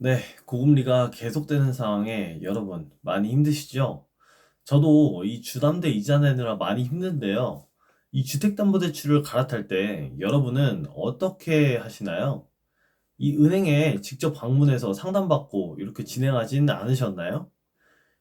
네, 고금리가 계속되는 상황에 여러분 많이 힘드시죠? 저도 이 주담대 이자 내느라 많이 힘든데요. 이 주택담보대출을 갈아탈 때 여러분은 어떻게 하시나요? 이 은행에 직접 방문해서 상담받고 이렇게 진행하진 않으셨나요?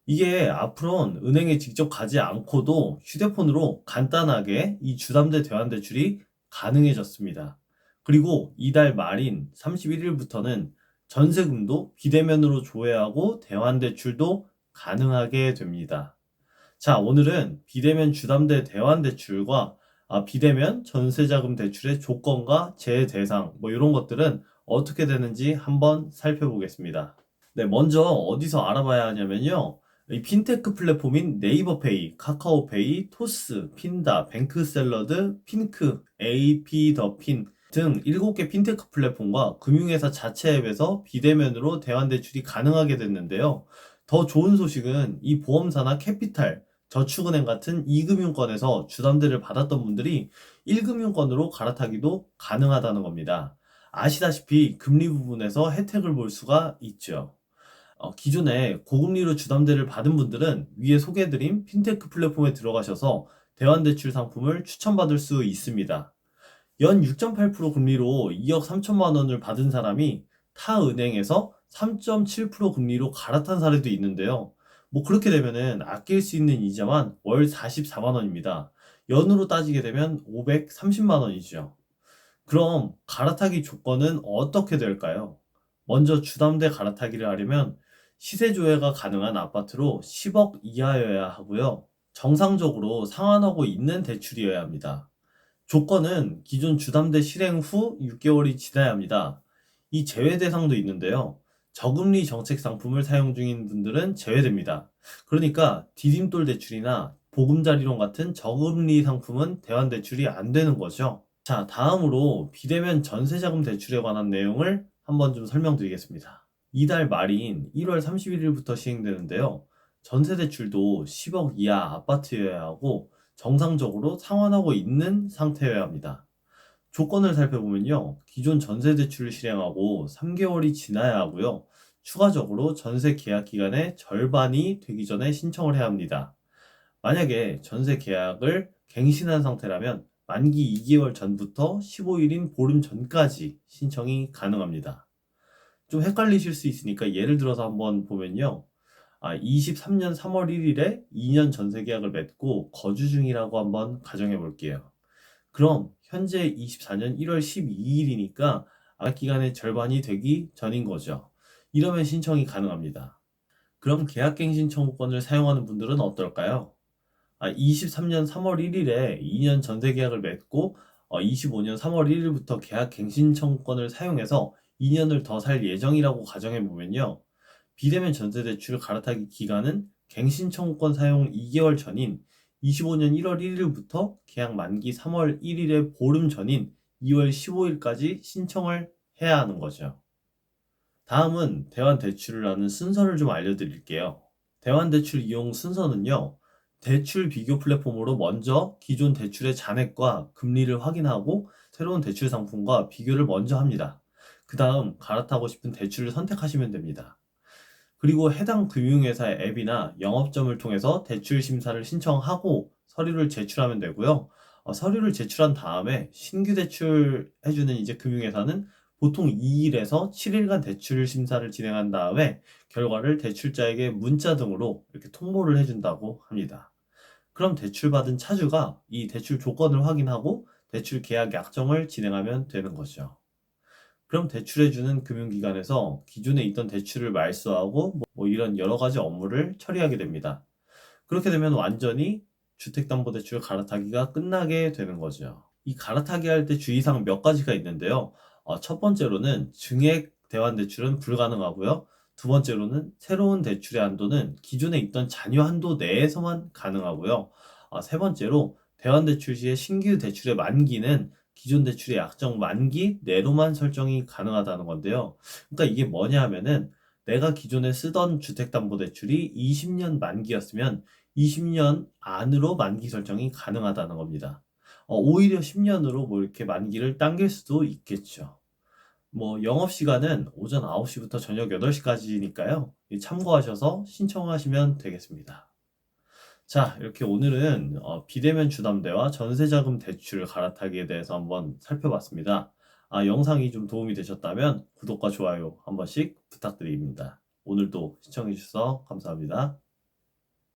이게 앞으로는 은행에 직접 가지 않고도 휴대폰으로 간단하게 이 주담대 대환대출이 가능해졌습니다. 그리고 이달 말인 31일부터는 전세금도 비대면으로 조회하고 대환대출도 가능하게 됩니다. 자, 오늘은 비대면 주담대 대환대출과 비대면 전세자금 대출의 조건과 제외 대상 이런 것들은 어떻게 되는지 한번 살펴보겠습니다. 네, 먼저 어디서 알아봐야 하냐면요. 이 핀테크 플랫폼인 네이버페이, 카카오페이, 토스, 핀다, 뱅크샐러드, 핑크, AP 더 핀 등 7개 핀테크 플랫폼과 금융회사 자체 앱에서 비대면으로 대환대출이 가능하게 됐는데요. 더 좋은 소식은 이 보험사나 캐피탈, 저축은행 같은 2금융권에서 주담대를 받았던 분들이 1금융권으로 갈아타기도 가능하다는 겁니다. 아시다시피 금리 부분에서 혜택을 볼 수가 있죠. 기존에 고금리로 주담대를 받은 분들은 위에 소개해드린 핀테크 플랫폼에 들어가셔서 대환대출 상품을 추천받을 수 있습니다. 연 6.8% 금리로 2억 3천만 원을 받은 사람이 타 은행에서 3.7% 금리로 갈아탄 사례도 있는데요. 그렇게 되면은 아낄 수 있는 이자만 월 44만 원입니다. 연으로 따지게 되면 530만 원이죠. 그럼 갈아타기 조건은 어떻게 될까요? 먼저 주담대 갈아타기를 하려면 시세 조회가 가능한 아파트로 10억 이하여야 하고요. 정상적으로 상환하고 있는 대출이어야 합니다. 조건은 기존 주담대 실행 후 6개월이 지나야 합니다. 이 제외 대상도 있는데요. 저금리 정책 상품을 사용 중인 분들은 제외됩니다. 그러니까 디딤돌 대출이나 보금자리론 같은 저금리 상품은 대환 대출이 안 되는 거죠. 자, 다음으로 비대면 전세자금 대출에 관한 내용을 한번 좀 설명드리겠습니다. 이달 말인 1월 31일부터 시행되는데요. 전세 대출도 10억 이하 아파트여야 하고 정상적으로 상환하고 있는 상태여야 합니다. 조건을 살펴보면요. 기존 전세 대출을 실행하고 3개월이 지나야 하고요. 추가적으로 전세 계약 기간의 절반이 되기 전에 신청을 해야 합니다. 만약에 전세 계약을 갱신한 상태라면 만기 2개월 전부터 15일인 보름 전까지 신청이 가능합니다. 좀 헷갈리실 수 있으니까 예를 들어서 한번 보면요. 23년 3월 1일에 2년 전세 계약을 맺고 거주 중이라고 한번 가정해 볼게요. 그럼 현재 24년 1월 12일이니까 기간의 절반이 되기 전인 거죠. 이러면 신청이 가능합니다. 그럼 계약갱신 청구권을 사용하는 분들은 어떨까요? 23년 3월 1일에 2년 전세 계약을 맺고 25년 3월 1일부터 계약 갱신 청구권을 사용해서 2년을 더 살 예정이라고 가정해 보면요. 비대면 전세 대출 갈아타기 기간은 갱신 청구권 사용 2개월 전인 25년 1월 1일부터 계약 만기 3월 1일의 보름 전인 2월 15일까지 신청을 해야 하는 거죠. 다음은 대환 대출을 하는 순서를 좀 알려드릴게요. 대환 대출 이용 순서는요. 대출 비교 플랫폼으로 먼저 기존 대출의 잔액과 금리를 확인하고 새로운 대출 상품과 비교를 먼저 합니다. 그 다음 갈아타고 싶은 대출을 선택하시면 됩니다. 그리고 해당 금융회사의 앱이나 영업점을 통해서 대출 심사를 신청하고 서류를 제출하면 되고요. 서류를 제출한 다음에 신규 대출 해주는 이제 금융회사는 보통 2일에서 7일간 대출 심사를 진행한 다음에 결과를 대출자에게 문자 등으로 이렇게 통보를 해준다고 합니다. 그럼 대출받은 차주가 이 대출 조건을 확인하고 대출 계약 약정을 진행하면 되는 거죠. 그럼 대출해주는 금융기관에서 기존에 있던 대출을 말소하고 이런 여러 가지 업무를 처리하게 됩니다. 그렇게 되면 완전히 주택담보대출 갈아타기가 끝나게 되는 거죠. 이 갈아타기 할 때 주의사항 몇 가지가 있는데요. 첫 번째로는 증액 대환대출은 불가능하고요. 두 번째로는 새로운 대출의 한도는 기존에 있던 잔여 한도 내에서만 가능하고요. 세 번째로 대환대출 시에 신규 대출의 만기는 기존 대출의 약정 만기 내로만 설정이 가능하다는 건데요. 그러니까 이게 뭐냐 하면은 내가 기존에 쓰던 주택담보대출이 20년 만기였으면 20년 안으로 만기 설정이 가능하다는 겁니다. 오히려 10년으로 이렇게 만기를 당길 수도 있겠죠. 영업시간은 오전 9시부터 저녁 8시까지니까요. 참고하셔서 신청하시면 되겠습니다. 자, 이렇게 오늘은 비대면 주담대와 전세자금 대출 갈아타기에 대해서 한번 살펴봤습니다. 영상이 좀 도움이 되셨다면 구독과 좋아요 한 번씩 부탁드립니다. 오늘도 시청해주셔서 감사합니다.